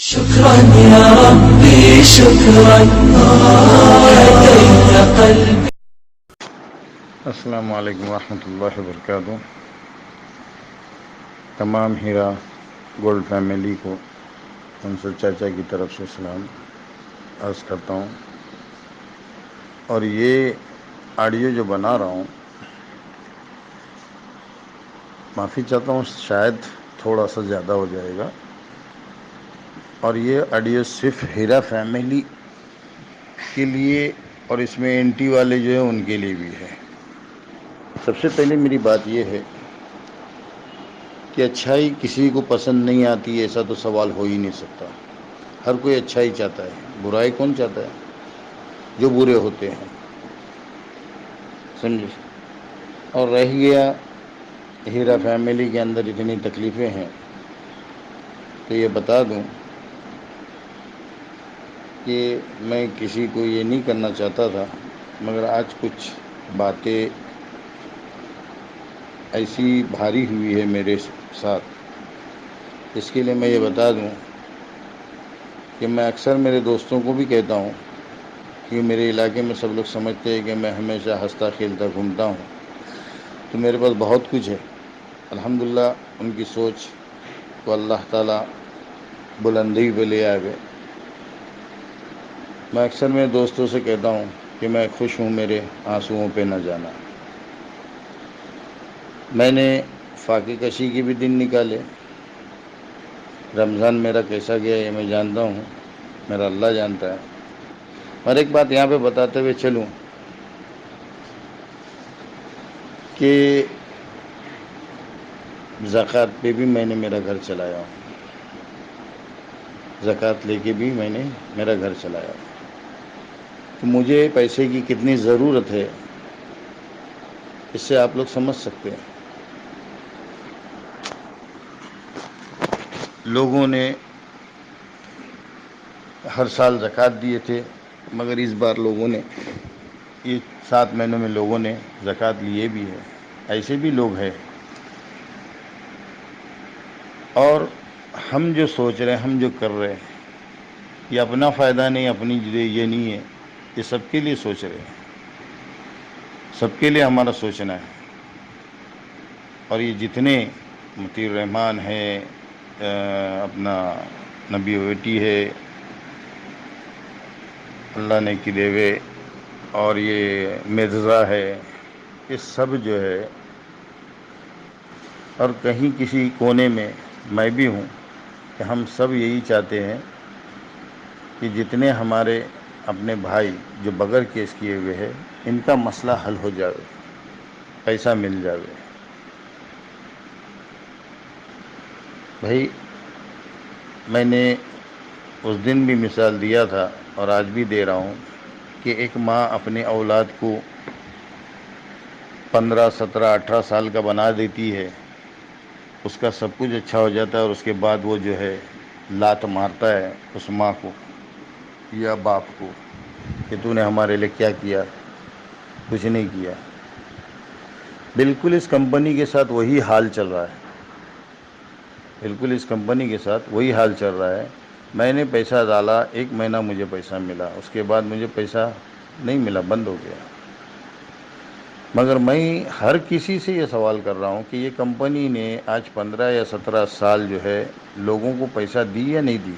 شكرا يا ربي شكرا هديت قلبي. السلام علیکم ورحمۃ اللہ وبرکاتہ. تمام ہیرا گولڈ فیملی کو منصور چاچا کی طرف سے سلام عرض کرتا ہوں. اور یہ آڈیو جو بنا رہا ہوں، معافی چاہتا ہوں، شاید تھوڑا سا زیادہ ہو جائے گا. اور یہ آڈیو صرف ہیرا فیملی کے لیے اور اس میں اینٹی والے جو ہیں ان کے لیے بھی ہے. سب سے پہلے میری بات یہ ہے کہ اچھائی کسی کو پسند نہیں آتی، ایسا تو سوال ہو ہی نہیں سکتا. ہر کوئی اچھائی چاہتا ہے، برائی کون چاہتا ہے؟ جو برے ہوتے ہیں، سمجھے. اور رہ گیا ہیرا فیملی کے اندر اتنی تکلیفیں ہیں، تو یہ بتا دوں کہ میں کسی کو یہ نہیں کرنا چاہتا تھا، مگر آج کچھ باتیں ایسی بھاری ہوئی ہے میرے ساتھ. اس کے لیے میں یہ بتا دوں کہ میں اکثر میرے دوستوں کو بھی کہتا ہوں کہ میرے علاقے میں سب لوگ سمجھتے ہیں کہ میں ہمیشہ ہنستا کھیلتا گھومتا ہوں، تو میرے پاس بہت کچھ ہے. الحمدللہ ان کی سوچ کو اللہ تعالیٰ بلندی پہ لے آئے. میں اکثر میرے دوستوں سے کہتا ہوں کہ میں خوش ہوں، میرے آنسوؤں پہ نہ جانا. میں نے فاقے کشی کے بھی دن نکالے. رمضان میرا کیسا گیا یہ میں جانتا ہوں، میرا اللہ جانتا ہے. اور ایک بات یہاں پہ بتاتے ہوئے چلوں کہ زکوٰۃ پہ بھی میں نے میرا گھر چلایا ہوں. زکوٰۃ لے کے بھی میں نے میرا گھر چلایا. تو مجھے پیسے کی کتنی ضرورت ہے اس سے آپ لوگ سمجھ سکتے ہیں. لوگوں نے ہر سال زکوٰۃ دیے تھے، مگر اس بار لوگوں نے، یہ 7 مہینوں میں لوگوں نے زکوٰۃ لیے بھی ہے. ایسے بھی لوگ ہیں. اور ہم جو سوچ رہے ہیں، ہم جو کر رہے ہیں، یہ اپنا فائدہ نہیں، اپنی یہ نہیں ہے، یہ سب کے لیے سوچ رہے ہیں. سب کے لیے ہمارا سوچنا ہے. اور یہ جتنے مطیع الرحمان ہیں، اپنا نبی بیٹی ہے، اللہ نے کی دیوے، اور یہ مرزا ہے، یہ سب جو ہے، اور کہیں کسی کونے میں میں بھی ہوں، کہ ہم سب یہی چاہتے ہیں کہ جتنے ہمارے اپنے بھائی جو بغیر کیس کیے ہوئے ہیں، ان کا مسئلہ حل ہو جائے، پیسہ مل جائے. بھائی میں نے اس دن بھی مثال دیا تھا اور آج بھی دے رہا ہوں کہ ایک ماں اپنے اولاد کو 15 17 18 سال کا بنا دیتی ہے، اس کا سب کچھ اچھا ہو جاتا ہے، اور اس کے بعد وہ جو ہے لات مارتا ہے اس ماں کو یا باپ کو کہ تو نے ہمارے لیے کیا کیا؟ کچھ نہیں کیا. بالکل اس کمپنی کے ساتھ وہی حال چل رہا ہے. بالکل اس کمپنی کے ساتھ وہی حال چل رہا ہے. میں نے پیسہ ڈالا، 1 مہینہ مجھے پیسہ ملا، اس کے بعد مجھے پیسہ نہیں ملا، بند ہو گیا. مگر میں ہر کسی سے یہ سوال کر رہا ہوں کہ یہ کمپنی نے آج 15 یا 17 سال جو ہے لوگوں کو پیسہ دی یا نہیں دی؟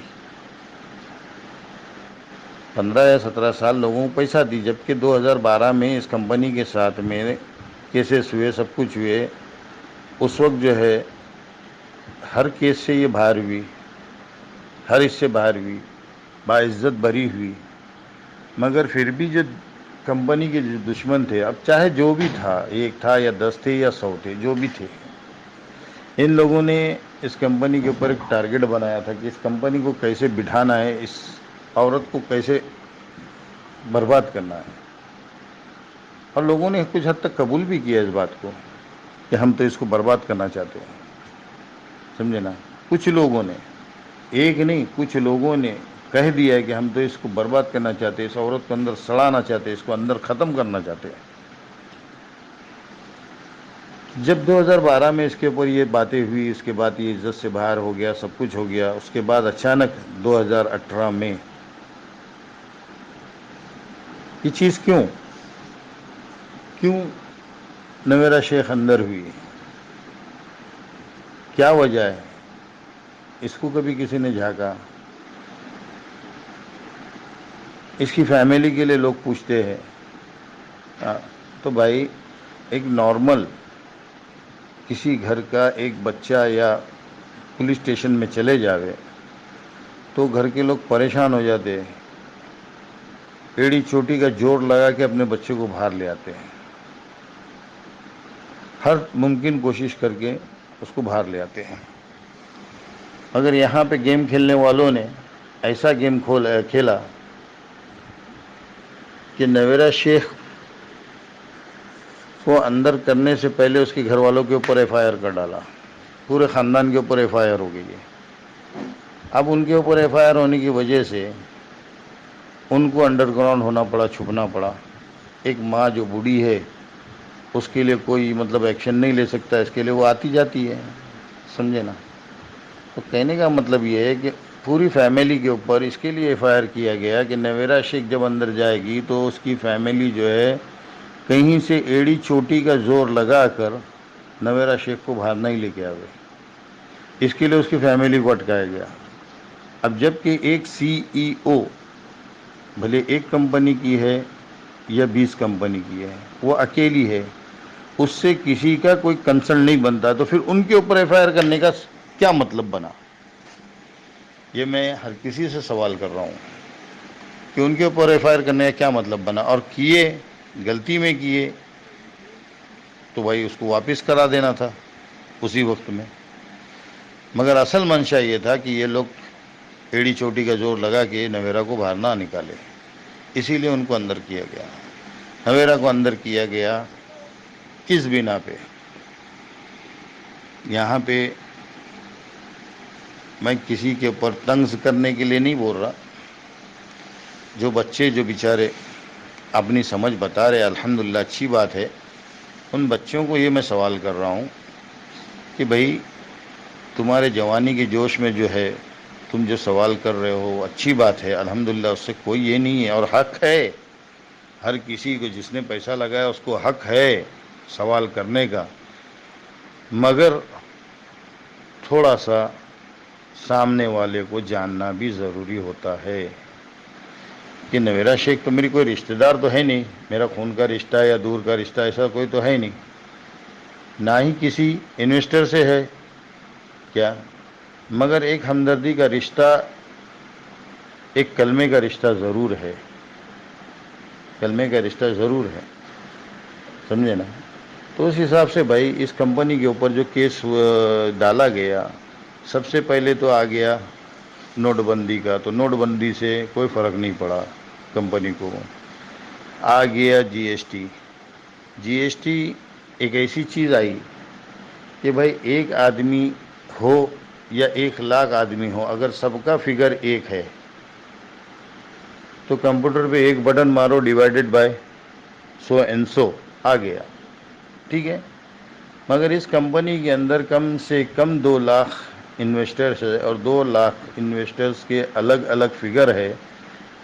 15 یا 17 سال لوگوں کو پیسہ دی، جبکہ 2012 میں اس کمپنی کے ساتھ میں کیسز ہوئے، سب کچھ ہوئے. اس وقت جو ہے ہر کیس سے یہ باہر ہوئی، ہر اس سے باہر ہوئی، باعزت بری ہوئی. مگر پھر بھی جو کمپنی کے جو دشمن تھے، اب چاہے جو بھی تھا، 1 تھا یا 10 تھے یا 100 تھے، جو بھی تھے، ان لوگوں نے اس کمپنی کے اوپر ایک ٹارگٹ بنایا تھا کہ اس کمپنی کو کیسے بٹھانا ہے، اس عورت کو کیسے برباد کرنا ہے. اور لوگوں نے کچھ حد تک قبول بھی کیا اس بات کو کہ ہم تو اس کو برباد کرنا چاہتے ہیں. سمجھے نا؟ کچھ لوگوں نے، ایک نہیں، کچھ لوگوں نے کہہ دیا ہے کہ ہم تو اس کو برباد کرنا چاہتے ہیں، اس عورت کو اندر سڑانا چاہتے ہیں، اس کو اندر ختم کرنا چاہتے ہیں. جب 2012 میں اس کے اوپر یہ باتیں ہوئی، اس کے بعد یہ عزت سے باہر ہو گیا، سب کچھ ہو گیا، اس کے بعد اچانک 2018 میں یہ چیز کیوں نویرا شیخ اندر ہوئی؟ کیا وجہ ہے؟ اس کو کبھی کسی نے جھانکا؟ اس کی فیملی کے لیے لوگ پوچھتے ہیں تو بھائی ایک نارمل کسی گھر کا ایک بچہ یا پولیس اسٹیشن میں چلے جاوے تو گھر کے لوگ پریشان ہو جاتے ہیں، ایڑی چوٹی کا جوڑ لگا کے اپنے بچے کو باہر لے آتے ہیں، ہر ممکن کوشش کر کے اس کو باہر لے آتے ہیں۔ اگر یہاں پہ گیم کھیلنے والوں نے ایسا گیم کھیلا کہ نویرا شیخ کو اندر کرنے سے پہلے اس کے گھر والوں کے اوپر ایف آئی آر کر ڈالا، پورے خاندان کے اوپر ایف آئی آر ہو گئی ہے۔ اب ان کے اوپر ایف آئی آر ہونے کی وجہ سے ان کو انڈر گراؤنڈ ہونا پڑا، چھپنا پڑا۔ ایک ماں جو بوڑھی ہے اس کے لیے کوئی ایکشن نہیں لے سکتا، اس کے لیے وہ آتی جاتی ہے، سمجھے نا؟ تو کہنے کا مطلب یہ ہے کہ پوری فیملی کے اوپر اس کے لیے ایف آئی آر کیا گیا کہ نویرا شیخ جب اندر جائے گی تو اس کی فیملی جو ہے کہیں سے ایڑی چوٹی کا زور لگا کر نویرا شیخ کو باہر نہیں لے کے آوے، اس کے لیے اس کی فیملی کو اٹکایا گیا۔ اب جب کہ ایک سی ای او بھلے ایک کمپنی کی ہے یا 20 کمپنی کی ہے، وہ اکیلی ہے، اس سے کسی کا کوئی کنسرن نہیں بنتا، تو پھر ان کے اوپر ایف آئی آر کرنے کا کیا مطلب بنا؟ یہ میں ہر کسی سے سوال کر رہا ہوں کہ ان کے اوپر ایف آئی آر کرنے کا کیا مطلب بنا؟ اور کیے غلطی میں کیے تو بھائی اس کو واپس کرا دینا تھا اسی وقت میں، مگر اصل منشا یہ تھا کہ یہ لوگ ایڑی چوٹی کا زور لگا کے نویرا کو باہر نہ نکالے، اسی لیے ان کو اندر کیا گیا۔ نویرا کو اندر کیا گیا کس بنا پہ؟ یہاں پہ میں کسی کے اوپر طنز کرنے کے لیے نہیں بول رہا، جو بچے جو بیچارے اپنی سمجھ بتا رہے الحمدللہ اچھی بات ہے، ان بچوں کو یہ میں سوال کر رہا ہوں کہ بھائی تمہارے جوانی کے جوش میں جو ہے تم جو سوال کر رہے ہو اچھی بات ہے الحمدللہ، اس سے کوئی یہ نہیں ہے، اور حق ہے ہر کسی کو، جس نے پیسہ لگایا اس کو حق ہے سوال کرنے کا، مگر تھوڑا سا سامنے والے کو جاننا بھی ضروری ہوتا ہے کہ نویرا شیخ تو میری کوئی رشتہ دار تو ہے نہیں، میرا خون کا رشتہ یا دور کا رشتہ ایسا کوئی تو ہے نہیں، نہ ہی کسی انویسٹر سے ہے کیا، مگر ایک ہمدردی کا رشتہ، ایک کلمے کا رشتہ ضرور ہے، کلمے کا رشتہ ضرور ہے، سمجھے نا؟ تو اس حساب سے بھائی اس کمپنی کے اوپر جو کیس ڈالا گیا، سب سے پہلے تو آ گیا نوٹ بندی کا، تو نوٹ بندی سے کوئی فرق نہیں پڑا کمپنی کو، آ گیا جی ایس ٹی۔ جی ایس ٹی ایک ایسی چیز آئی کہ بھائی ایک آدمی ہو یا 1,00,000 آدمی ہو، اگر سب کا فگر ایک ہے تو کمپیوٹر پہ ایک بٹن مارو ڈیوائڈڈ بائی 100 اینڈ 100 آ گیا، ٹھیک ہے؟ مگر اس کمپنی کے اندر کم سے کم 2,00,000 انویسٹرز ہے، اور 2,00,000 انویسٹرز کے الگ الگ فگر ہے،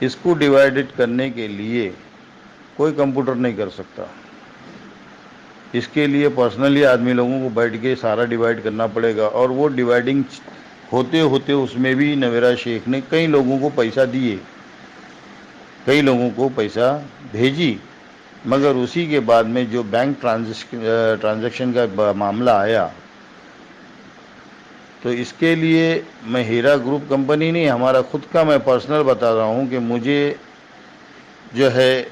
اس کو ڈیوائڈڈ کرنے کے لیے کوئی کمپیوٹر نہیں کر سکتا، اس کے لیے پرسنلی آدمی لوگوں کو بیٹھ کے سارا ڈیوائڈ کرنا پڑے گا، اور وہ ڈیوائڈنگ ہوتے ہوتے اس میں بھی نویرا شیخ نے کئی لوگوں کو پیسہ دیے، کئی لوگوں کو پیسہ بھیجی، مگر اسی کے بعد میں جو بینک ٹرانزیکشن کا معاملہ آیا تو اس کے لیے میں ہیرا گروپ کمپنی نہیں، ہمارا خود کا میں پرسنل بتا رہا ہوں کہ مجھے جو ہے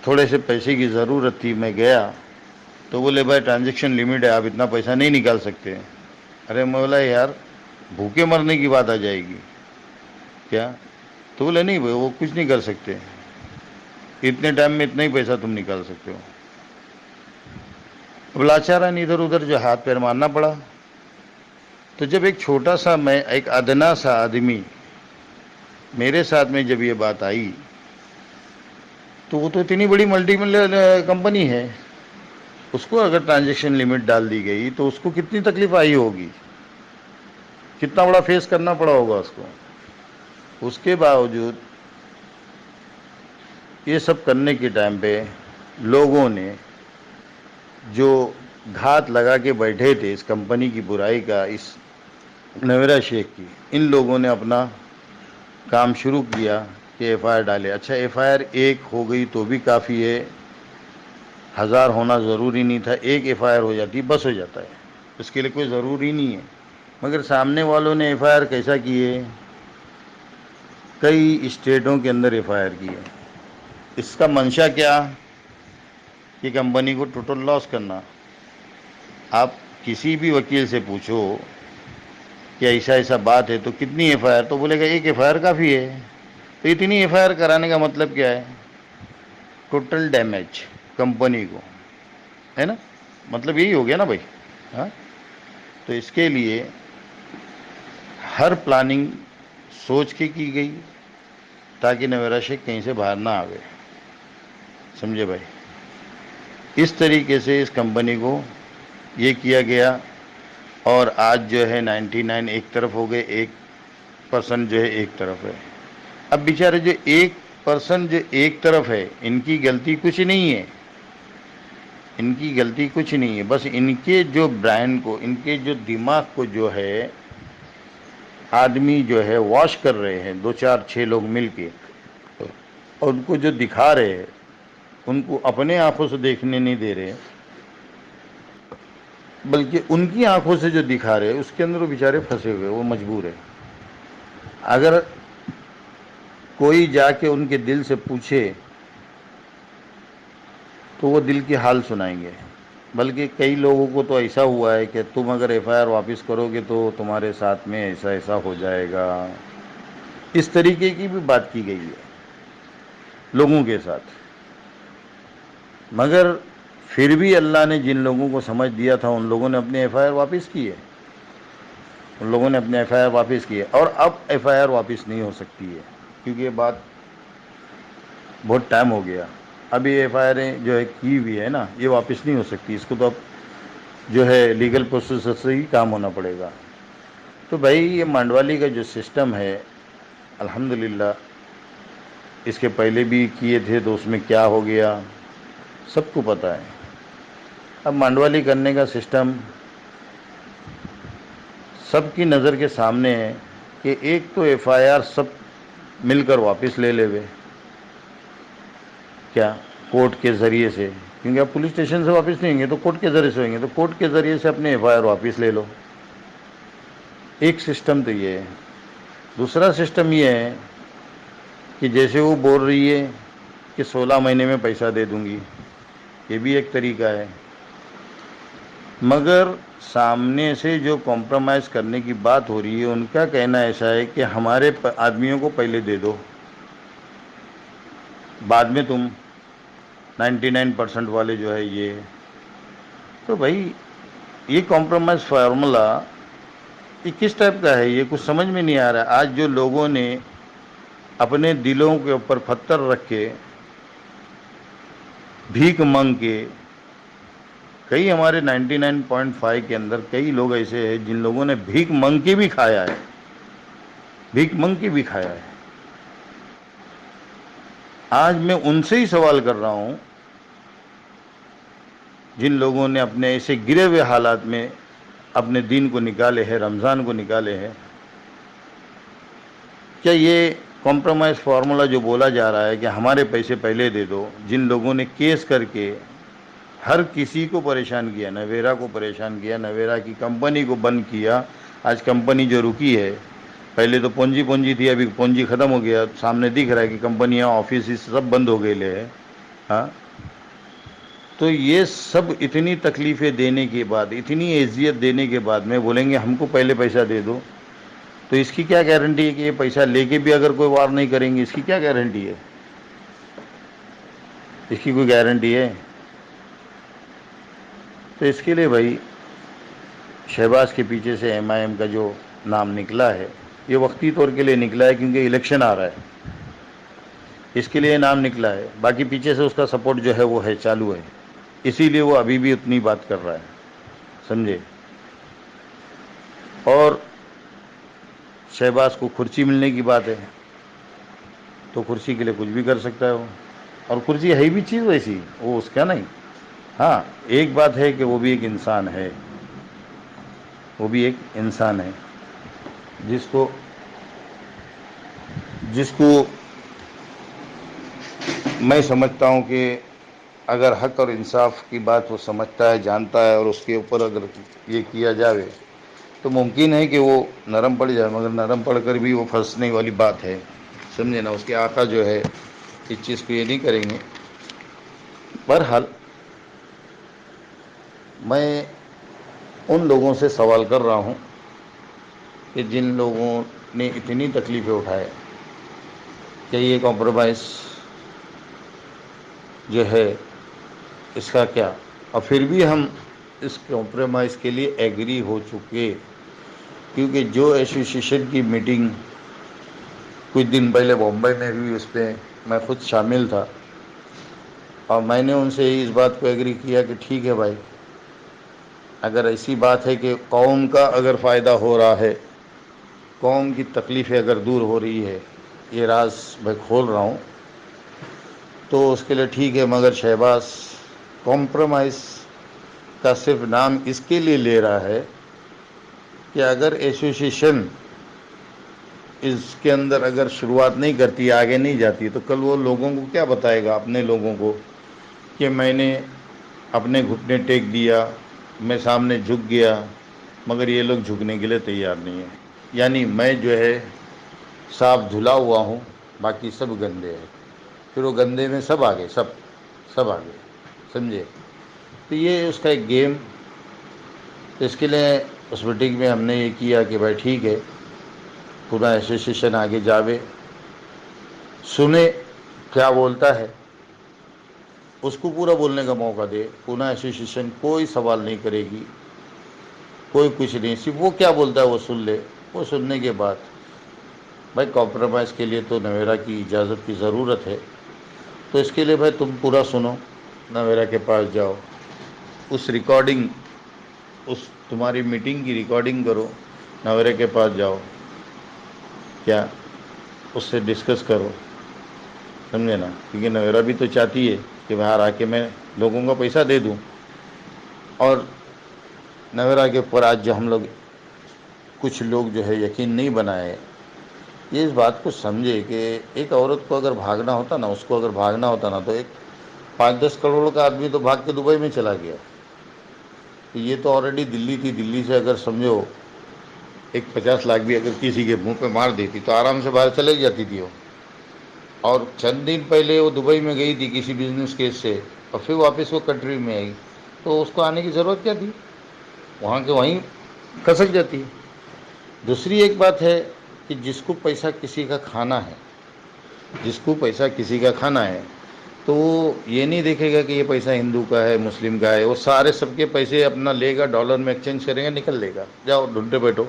تھوڑے سے پیسے کی ضرورت تھی، میں گیا تو بولے بھائی ٹرانزیکشن لمٹ ہے، آپ اتنا پیسہ نہیں نکال سکتے۔ ارے میں بولا یار بھوکے مرنے کی بات آ جائے گی کیا؟ تو بولے نہیں بھائی وہ کچھ نہیں کر سکتے، اتنے ٹائم میں اتنا ہی پیسہ تم نکال سکتے ہو۔ اب لاچارن ادھر ادھر جو ہاتھ پیر مارنا پڑا، تو جب ایک چھوٹا سا میں ایک ادنا سا آدمی میرے ساتھ میں جب یہ بات آئی تو وہ تو اتنی بڑی ملٹی کمپنی ہے، اس کو اگر ٹرانزیکشن لمٹ ڈال دی گئی تو اس کو کتنی تکلیف آئی ہوگی، کتنا بڑا فیس کرنا پڑا ہوگا اس کو. اس کے باوجود یہ سب کرنے کے ٹائم پہ لوگوں نے جو گھات لگا کے بیٹھے تھے اس کمپنی کی برائی کا، اس نویرا شیخ کی، ان لوگوں نے اپنا کام شروع کیا کہ ایف آئی آر ڈالے. اچھا ایف آئی آر ایک ہو گئی تو بھی کافی ہے، 1000 ہونا ضروری نہیں تھا، ایک ایف آئی آر ہو جاتی بس ہو جاتا ہے، اس کے لیے کوئی ضروری نہیں ہے. مگر سامنے والوں نے ایف آئی آر کیسا کیے، کئی اسٹیٹوں کے اندر ایف آئی آر کی ہے. اس کا منشا کیا کہ کمپنی کو ٹوٹل لاس کرنا. آپ کسی بھی وکیل سے پوچھو کہ ایسا ایسا بات ہے تو کتنی ایف آئی آر، تو بولے گا ایک ایف آئی آر کافی ہے. تو اتنی ایف آئی آر کرانے کا مطلب کیا ہے، ٹوٹل ڈیمیج کمپنی کو، ہے نا، مطلب یہی ہو گیا نا بھائی. ہاں، تو اس کے لیے ہر پلاننگ سوچ کے کی گئی تاکہ نویرا شیخ کہیں سے باہر نہ آوے. سمجھے بھائی، اس طریقے سے اس کمپنی کو یہ کیا گیا. اور آج جو ہے 99 ایک طرف ہو گئے، 1% جو ہے ایک طرف ہے. اب بیچارے جو 1% جو ایک طرف ہے، ان کی غلطی کچھ نہیں ہے، ان کی غلطی کچھ نہیں ہے، بس ان کے جو برین کو، ان کے جو دماغ کو جو ہے آدمی جو ہے واش کر رہے ہیں، 2 4 6 لوگ مل کے، اور ان کو جو دکھا رہے ہیں ان کو اپنے آنکھوں سے دیکھنے نہیں دے رہے، بلکہ ان کی آنکھوں سے جو دکھا رہے اس کے اندر وہ بیچارے پھنسے ہوئے، وہ مجبور ہے. اگر کوئی جا کے ان کے دل سے پوچھے تو وہ دل کی حال سنائیں گے. بلکہ کئی لوگوں کو تو ایسا ہوا ہے کہ تم اگر ایف آئی آر واپس کرو گے تو تمہارے ساتھ میں ایسا ایسا ہو جائے گا. اس طریقے کی بھی بات کی گئی ہے لوگوں کے ساتھ. مگر پھر بھی اللہ نے جن لوگوں کو سمجھ دیا تھا ان لوگوں نے اپنے ایف آئی آر واپس کیے، ان لوگوں نے اپنے ایف آئی آر واپس کیے. اور اب ایف آئی آر واپس نہیں ہو سکتی ہے کیونکہ یہ بات بہت ٹائم ہو گیا. ابھی ایف آئی آریں جو ہے کی ہوئی ہے نا، یہ واپس نہیں ہو سکتی، اس کو تو اب جو ہے لیگل پروسیسر سے ہی کام ہونا پڑے گا. تو بھائی یہ مانڈوالی کا جو سسٹم ہے الحمدللہ، اس کے پہلے بھی کیے تھے تو اس میں کیا ہو گیا سب کو پتہ ہے. اب مانڈوالی کرنے کا سسٹم سب کی نظر کے سامنے ہے کہ ایک تو ایف آئی آر سب مل کر واپس لے لے وے، کیا کورٹ کے ذریعے سے، کیونکہ آپ پولیس اسٹیشن سے واپس نہیں ہوں گے تو کورٹ کے ذریعے سے ہوئیں گے، تو کورٹ کے ذریعے سے اپنے ایف آئی آر واپس لے لو. ایک سسٹم تو یہ ہے. دوسرا سسٹم یہ ہے کہ جیسے وہ بول رہی ہے کہ 16 مہینے میں پیسہ دے دوں گی، یہ بھی ایک طریقہ ہے. مگر سامنے سے جو کمپرومائز کرنے کی بات ہو رہی ہے ان کا کہنا ایسا ہے کہ ہمارے آدمیوں کو پہلے دے دو، بعد میں تم 99% والے جو ہے یہ. تو بھائی یہ کمپرومائز فارمولا یہ کس ٹائپ کا ہے، یہ کچھ سمجھ میں نہیں آ رہا. آج جو لوگوں نے اپنے دلوں کے اوپر پتھر رکھ کے بھیک مانگ کے، کئی ہمارے 99.5 کے اندر کئی لوگ ایسے ہیں جن لوگوں نے بھیک مانگ کے بھی کھایا ہے، بھیک مانگ کے بھی کھایا ہے. آج میں ان سے ہی سوال کر رہا ہوں جن لوگوں نے اپنے ایسے گرے ہوئے حالات میں اپنے دین کو نکالے ہیں، رمضان کو نکالے ہیں، کیا یہ کمپرومائز فارمولا جو بولا جا رہا ہے کہ ہمارے پیسے پہلے دے دو، جن لوگوں نے کیس کر کے ہر کسی کو پریشان کیا، نویرا کو پریشان کیا، نویرا کی کمپنی کو بند کیا. آج کمپنی جو رکی ہے، پہلے تو پونجی تھی، ابھی پونجی ختم ہو گیا، سامنے دکھ رہا ہے کہ کمپنیاں آفیسز سب بند ہو گئے لے. ہاں، تو یہ سب اتنی تکلیفیں دینے کے بعد، اتنی اذیت دینے کے بعد میں بولیں گے ہم کو پہلے پیسہ دے دو، تو اس کی کیا گارنٹی ہے کہ یہ پیسہ لے کے بھی اگر کوئی وار نہیں کریں گے، اس کی کیا گارنٹی ہے، اس کی کوئی گارنٹی ہے. تو اس کے لیے بھائی شہباز کے پیچھے سے ایم آئی ایم کا جو نام نکلا ہے یہ وقتی طور کے لیے نکلا ہے کیونکہ الیکشن آ رہا ہے، اس کے لیے نام نکلا ہے. باقی پیچھے سے اس کا سپورٹ جو ہے وہ ہے، چالو ہے. اسی لیے وہ ابھی بھی اتنی بات کر رہا ہے، سمجھے۔ اور شہباز کو کرسی ملنے کی بات ہے تو کرسی کے لیے کچھ بھی کر سکتا ہے وہ، اور کرسی ہے بھی چیز ویسی، وہ اس کا نہیں۔ ہاں ایک بات ہے کہ وہ بھی ایک انسان ہے، وہ بھی ایک انسان ہے جس کو میں سمجھتا ہوں کہ اگر حق اور انصاف کی بات وہ سمجھتا ہے، جانتا ہے، اور اس کے اوپر اگر یہ کیا جاوے تو ممکن ہے کہ وہ نرم پڑ جائے، مگر نرم پڑ کر بھی وہ پھنسنے والی بات ہے، سمجھے نا۔ اس کے آقا جو ہے اس چیز کو یہ نہیں کریں گے۔ بہرحال میں ان لوگوں سے سوال کر رہا ہوں کہ جن لوگوں نے اتنی تکلیفیں اٹھائے کہ یہ کمپرومائز جو ہے اس کا کیا، اور پھر بھی ہم اس کمپرومائز کے لیے ایگری ہو چکے، کیونکہ جو ایسوسیشن کی میٹنگ کچھ دن پہلے بمبئی میں ہوئی اس پہ میں خود شامل تھا، اور میں نے ان سے اس بات کو ایگری کیا کہ ٹھیک ہے بھائی، اگر ایسی بات ہے کہ قوم کا اگر فائدہ ہو رہا ہے، قوم کی تکلیفیں اگر دور ہو رہی ہے، یہ راز میں کھول رہا ہوں، تو اس کے لیے ٹھیک ہے، مگر شہباز کمپرومائز کا صرف نام اس کے لیے لے رہا ہے کہ اگر ایسوسیشن اس کے اندر اگر شروعات نہیں کرتی، آگے نہیں جاتی، تو کل وہ لوگوں کو کیا بتائے گا، اپنے لوگوں کو، کہ میں نے اپنے گھٹنے ٹیک دیا، میں سامنے جھک گیا، مگر یہ لوگ جھکنے کے لیے تیار نہیں ہیں، یعنی میں جو ہے صاف دھلا ہوا ہوں، باقی سب گندے ہیں، پھر وہ گندے میں سب آگے، سب آگے، سمجھے۔ تو یہ اس کا ایک گیم، تو اس کے لیے اس میٹنگ میں ہم نے یہ کیا کہ بھائی ٹھیک ہے، پورا ایسوسیشن آگے جاوے، سنے کیا بولتا ہے، اس کو پورا بولنے کا موقع دے، پونا ایسوسیشن کوئی سوال نہیں کرے گی، کوئی کچھ نہیں، صرف وہ کیا بولتا ہے وہ سن لے، وہ سننے کے بعد بھائی کمپرومائز کے لیے تو نویرا کی اجازت کی ضرورت ہے، تو اس کے لیے بھائی تم پورا سنو، نویرا کے پاس جاؤ، اس ریکارڈنگ، اس تمہاری میٹنگ کی ریکارڈنگ کرو، نویرا کے پاس جاؤ، کیا اس سے ڈسکس کرو، سمجھے نا، کیونکہ نویرا بھی تو چاہتی ہے کہ باہر آ کے میں لوگوں کا پیسہ دے دوں، اور نویرا کے اوپر آج جو ہم لوگ کچھ لوگ جو ہے یقین نہیں بنائے، یہ اس بات کو سمجھے کہ ایک عورت کو اگر بھاگنا ہوتا نا، اس کو اگر بھاگنا ہوتا نا، تو ایک 5-10 کروڑ کا آدمی تو بھاگ کے دبئی میں چلا گیا، تو یہ تو آلریڈی دلی تھی، دلی سے اگر سمجھو ایک 50 لاکھ بھی اگر کسی کے منہ پہ مار دیتی تو آرام سے باہر چلے جاتی تھی وہ، اور چند دن پہلے وہ دبئی میں گئی تھی کسی بزنس کیس سے، اور پھر واپس وہ کنٹری میں آئی، تو اس کو آنے کی ضرورت کیا تھی، وہاں کے وہیں کھسک جاتی۔ دوسری ایک بات ہے کہ جس کو پیسہ کسی کا کھانا ہے، جس کو پیسہ کسی کا کھانا ہے، تو وہ یہ نہیں دیکھے گا کہ یہ پیسہ ہندو کا ہے، مسلم کا ہے، وہ سارے سب کے پیسے اپنا لے گا، ڈالر میں ایکسچینج کرے گا، نکل لے گا، جاؤ ڈھونڈتے بیٹھو۔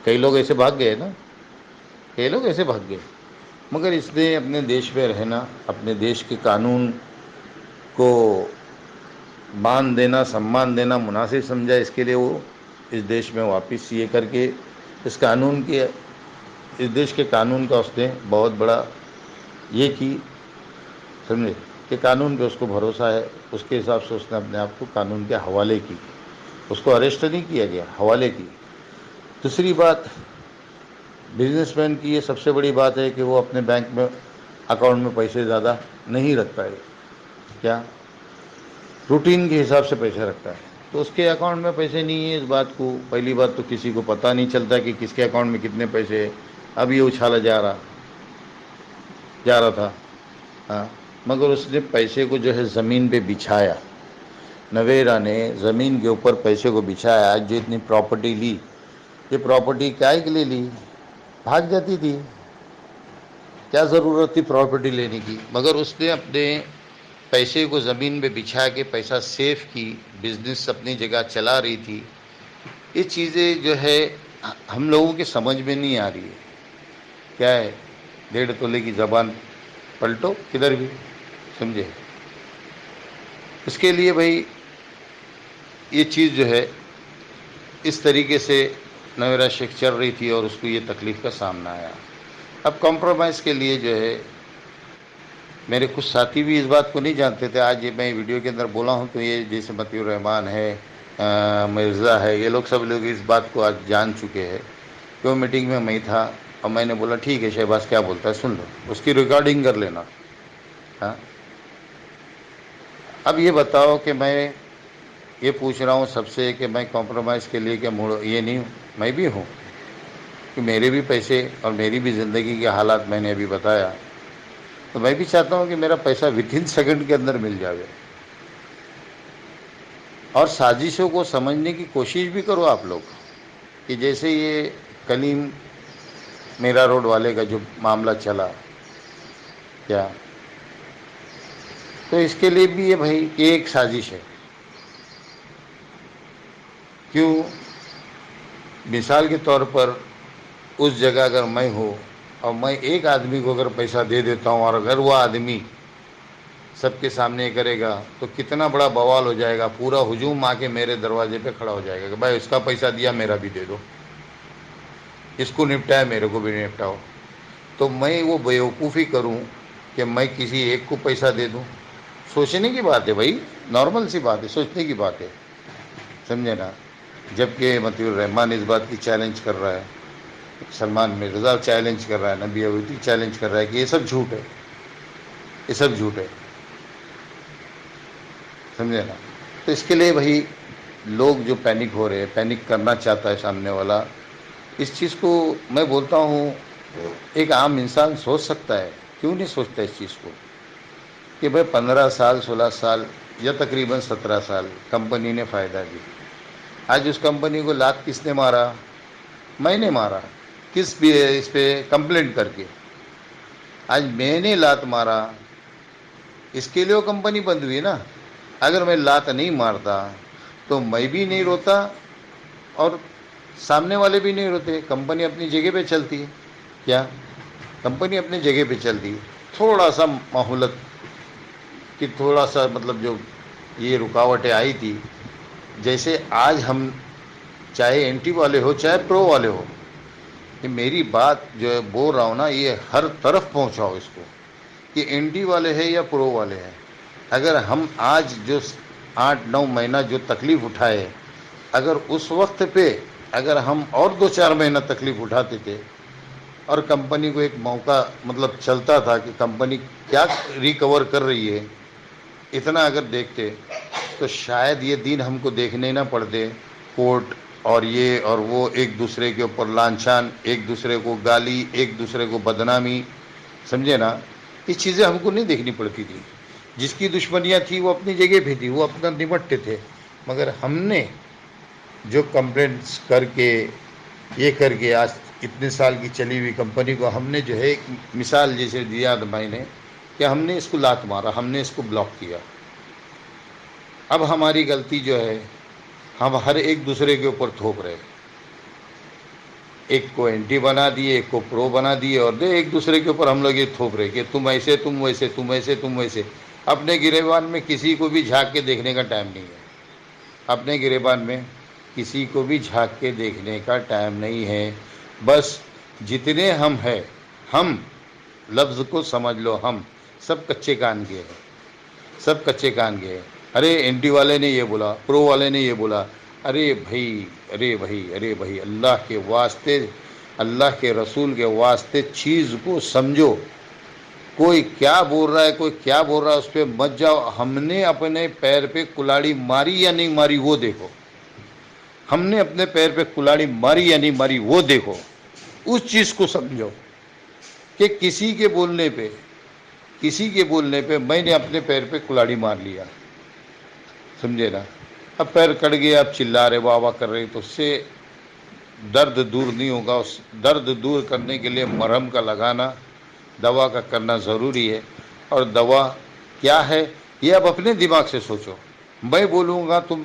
کئی لوگ ایسے بھاگ گئے نا، کئی لوگ ایسے بھاگ گئے، مگر اس نے اپنے دیش میں رہنا، اپنے دیش کے قانون کو مان دینا، سمان دینا مناسب سمجھا، اس کے لیے وہ اس دیش میں واپس یہ کر کے اس قانون کے، اس دیش کے قانون کا اس نے بہت بڑا یہ کی، سمجھے، کہ قانون پہ اس کو بھروسہ ہے، اس کے حساب سے اس نے اپنے آپ کو قانون کے حوالے کی، اس کو اریسٹ نہیں کیا گیا، حوالے کی۔ دوسری بات، بزنس مین کی یہ سب سے بڑی بات ہے کہ وہ اپنے بینک میں اکاؤنٹ میں پیسے زیادہ نہیں رکھتا ہے، کیا روٹین کے حساب سے پیسے رکھتا ہے، تو اس کے اکاؤنٹ میں پیسے نہیں ہیں، اس بات کو پہلی بات تو کسی کو پتہ نہیں چلتا کہ کس کے اکاؤنٹ میں کتنے پیسے ہیں، اب یہ اچھالا جا رہا تھا، ہاں، مگر اس نے پیسے کو جو ہے زمین پہ بچھایا، نویرا نے زمین کے اوپر پیسے کو بچھایا، آج جو اتنی پراپرٹی لی، یہ پراپرٹی کائے کے لیے لی، بھاگ جاتی تھی، کیا ضرورت تھی پراپرٹی لینے کی، مگر اس نے اپنے پیسے کو زمین پہ بچھا کے پیسہ سیف کی، بزنس اپنی جگہ چلا رہی تھی۔ یہ چیزیں جو ہے ہم لوگوں کے سمجھ میں نہیں آ رہی ہے، کیا ہے 1.5 تولے کی زبان پلٹو کدھر بھی، سمجھے۔ اس کے لیے بھائی یہ چیز جو ہے اس طریقے سے نویرا شیخ چل رہی تھی اور اس کو یہ تکلیف کا سامنا آیا. اب کمپرومائز کے لیے جو ہے میرے کچھ ساتھی بھی اس بات کو نہیں جانتے تھے. آج یہ میں ویڈیو کے اندر بولا ہوں تو یہ جیسے مطیع الرحمان ہے, مرزا ہے, یہ لوگ سب لوگ اس بات کو آج جان چکے ہیں. کیوں میٹنگ میں میں تھا اور میں نے بولا ٹھیک ہے شہباز کیا بولتا ہے سن لو, اس کی ریکارڈنگ کر لینا. ہاں اب یہ بتاؤ کہ میں یہ پوچھ رہا ہوں سب سے کہ میں کمپرومائز کے لیے کہ یہ نہیں ہوں, میں بھی ہوں کہ میرے بھی پیسے اور میری بھی زندگی کے حالات میں نے ابھی بتایا, تو میں بھی چاہتا ہوں کہ میرا پیسہ ود ان سیکنڈ کے اندر مل جاوے. اور سازشوں کو سمجھنے کی کوشش بھی کرو آپ لوگ, کہ جیسے یہ کلیم میرا روڈ والے کا جو معاملہ چلا کیا, تو اس کے لیے بھی یہ بھائی ایک سازش ہے. کیوں, مثال کے طور پر اس جگہ اگر میں ہوں اور میں ایک آدمی کو اگر پیسہ دے دیتا ہوں اور اگر وہ آدمی سب کے سامنے کرے گا تو کتنا بڑا بوال ہو جائے گا, پورا ہجوم آ کے میرے دروازے پہ کھڑا ہو جائے گا کہ بھائی اس کا پیسہ دیا میرا بھی دے دو, اس کو نپٹایا میرے کو بھی نپٹاؤ. تو میں وہ بیوقوفی کروں کہ میں کسی ایک کو پیسہ دے دوں؟ سوچنے کی بات ہے بھائی, نارمل سی بات ہے, سوچنے کی بات ہے, سمجھے نا. جبکہ مطیع الرحمان اس بات کی چیلنج کر رہا ہے, سلمان مرزا چیلنج کر رہا ہے, نبی اودھی چیلنج کر رہا ہے کہ یہ سب جھوٹ ہے, یہ سب جھوٹ ہے, سمجھے نا. تو اس کے لیے بھائی لوگ جو پینک ہو رہے ہیں, پینک کرنا چاہتا ہے سامنے والا, اس چیز کو میں بولتا ہوں ایک عام انسان سوچ سکتا ہے, کیوں نہیں سوچتا اس چیز کو, کہ بھائی 15 سال 16 سال یا تقریباً 17 سال کمپنی نے فائدہ دی. آج اس کمپنی کو لات کس نے مارا؟ میں نے مارا. کس بھی اس پہ کمپلینٹ کر کے آج میں نے لات مارا, اس کے لیے وہ کمپنی بند ہوئی نا. اگر میں لات نہیں مارتا تو میں بھی نہیں روتا اور سامنے والے بھی نہیں روتے, کمپنی اپنی جگہ پہ چلتی ہے. کیا کمپنی اپنی جگہ پہ چلتی ہے, تھوڑا سا ماحولت کہ تھوڑا سا مطلب جو یہ رکاوٹیں آئی تھی, جیسے آج ہم چاہے اینٹی والے ہو چاہے پرو والے ہو, کہ میری بات جو ہے بول رہا ہوں نا, یہ ہر طرف پہنچاؤ اس کو, کہ اینٹی والے ہیں یا پرو والے ہیں. اگر ہم آج جو 8-9 مہینہ جو تکلیف اٹھائے, اگر اس وقت پہ اگر ہم اور 2-4 مہینہ تکلیف اٹھاتے تھے اور کمپنی کو ایک موقع مطلب چلتا تھا کہ کمپنی کیا ریکور کر رہی ہے, اتنا اگر دیکھتے تو شاید یہ دن ہم کو دیکھنے نہ پڑتے, کورٹ اور یہ اور وہ ایک دوسرے کے اوپر لانچھان, ایک دوسرے کو گالی, ایک دوسرے کو بدنامی, سمجھے نا. یہ چیزیں ہم کو نہیں دیکھنی پڑتی تھی. جس کی دشمنیاں تھیں وہ اپنی جگہ پہ تھی, وہ اپنا نمٹتے تھے. مگر ہم نے جو کمپلینٹس کر کے یہ کر کے آج اتنے سال کی چلی ہوئی کمپنی کو ہم نے جو ہے ایک مثال جیسے دیا بھائی نے, کہ ہم نے اس کو لات مارا, ہم نے اس کو بلاک کیا. اب ہماری غلطی جو ہے ہم ہر ایک دوسرے کے اوپر تھوپ رہے, ایک کو اینٹی بنا دیے, ایک کو پرو بنا دیے, اور ایک دوسرے کے اوپر ہم لوگ یہ تھوپ رہے کہ تم ایسے, تم ویسے, تم ایسے, تم ویسے. اپنے گریبان میں کسی کو بھی جھانک کے دیکھنے کا ٹائم نہیں ہے, اپنے گریبان میں کسی کو بھی جھانک کے دیکھنے کا ٹائم نہیں ہے. بس جتنے ہم ہیں, ہم لفظ کو سمجھ لو, ہم سب کچے کان کے ہیں, سب کچے کان کے ہیں. ارے اینٹی والے نے یہ بولا, پرو والے نے یہ بولا, ارے بھائی, ارے بھائی, ارے بھائی, اللہ کے واسطے, اللہ کے رسول کے واسطے چیز کو سمجھو. کوئی کیا بول رہا ہے, کوئی کیا بول رہا ہے, اس پہ مت جاؤ. ہم نے اپنے پیر پہ کلاڑی ماری یا نہیں ماری وہ دیکھو, ہم نے اپنے پیر پہ کلاڑی ماری یا نہیں ماری وہ دیکھو. اس چیز کو سمجھو کہ کسی کے بولنے پہ, کسی کے بولنے پہ میں نے اپنے پیر پہ کلاڑی مار لیا, سمجھے نا. اب پیر کٹ گیا, اب چلا رہے, واہ واہ کر رہے, تو اس سے درد دور نہیں ہوگا. اس درد دور کرنے کے لیے مرہم کا لگانا, دوا کا کرنا ضروری ہے. اور دوا کیا ہے یہ اب اپنے دماغ سے سوچو, میں بولوں گا تم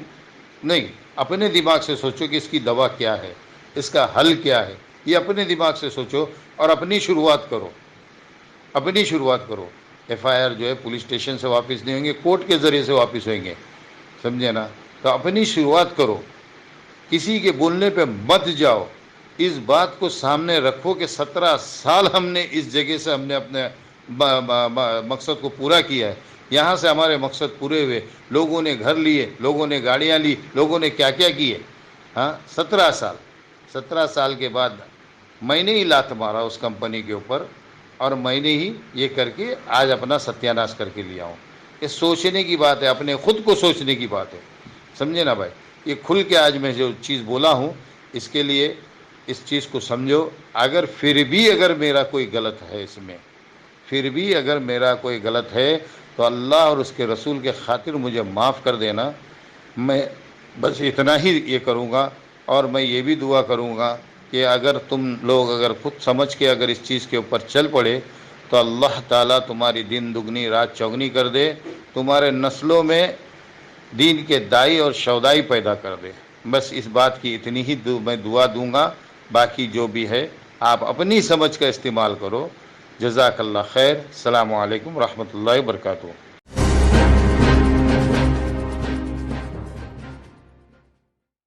نہیں, اپنے دماغ سے سوچو کہ اس کی دوا کیا ہے, اس کا حل کیا ہے, یہ اپنے دماغ سے سوچو اور اپنی شروعات کرو, اپنی شروعات کرو. ایف آئی آر جو ہے پولیس اسٹیشن سے واپس نہیں ہوں گے، کورٹ کے ذریعے سے واپس ہوئیں گے، سمجھے نا؟ تو اپنی شروعات کرو، کسی کے بولنے پہ مت جاؤ، اس بات کو سامنے رکھو کہ 17 سال ہم نے اس جگہ سے ہم نے اپنے مقصد کو پورا کیا ہے، یہاں سے ہمارے مقصد پورے ہوئے، لوگوں نے گھر لیے، لوگوں نے گاڑیاں لی، لوگوں نے کیا کیا کیے، ہاں 17 سال کے بعد میں نے ہی لات مارا اس کمپنی کے اوپر، اور میں نے ہی یہ کر کے آج اپنا ستیہ ناش کر کے لیا ہوں۔ یہ سوچنے کی بات ہے، اپنے خود کو سوچنے کی بات ہے، سمجھے نا بھائی؟ یہ کھل کے آج میں جو چیز بولا ہوں، اس کے لیے اس چیز کو سمجھو۔ اگر پھر بھی اگر میرا کوئی غلط ہے اس میں، پھر بھی اگر میرا کوئی غلط ہے تو اللہ اور اس کے رسول کے خاطر مجھے معاف کر دینا۔ میں بس اتنا ہی یہ کروں گا، اور میں یہ بھی دعا کروں گا کہ اگر تم لوگ اگر خود سمجھ کے اگر اس چیز کے اوپر چل پڑے تو اللہ تعالیٰ تمہاری دن دگنی رات چوگنی کر دے، تمہارے نسلوں میں دین کے دائی اور شودائی پیدا کر دے۔ بس اس بات کی اتنی ہی میں دعا دوں گا، باقی جو بھی ہے آپ اپنی سمجھ کا استعمال کرو۔ جزاک اللہ خیر۔ السلام علیکم ورحمۃ اللہ وبرکاتہ۔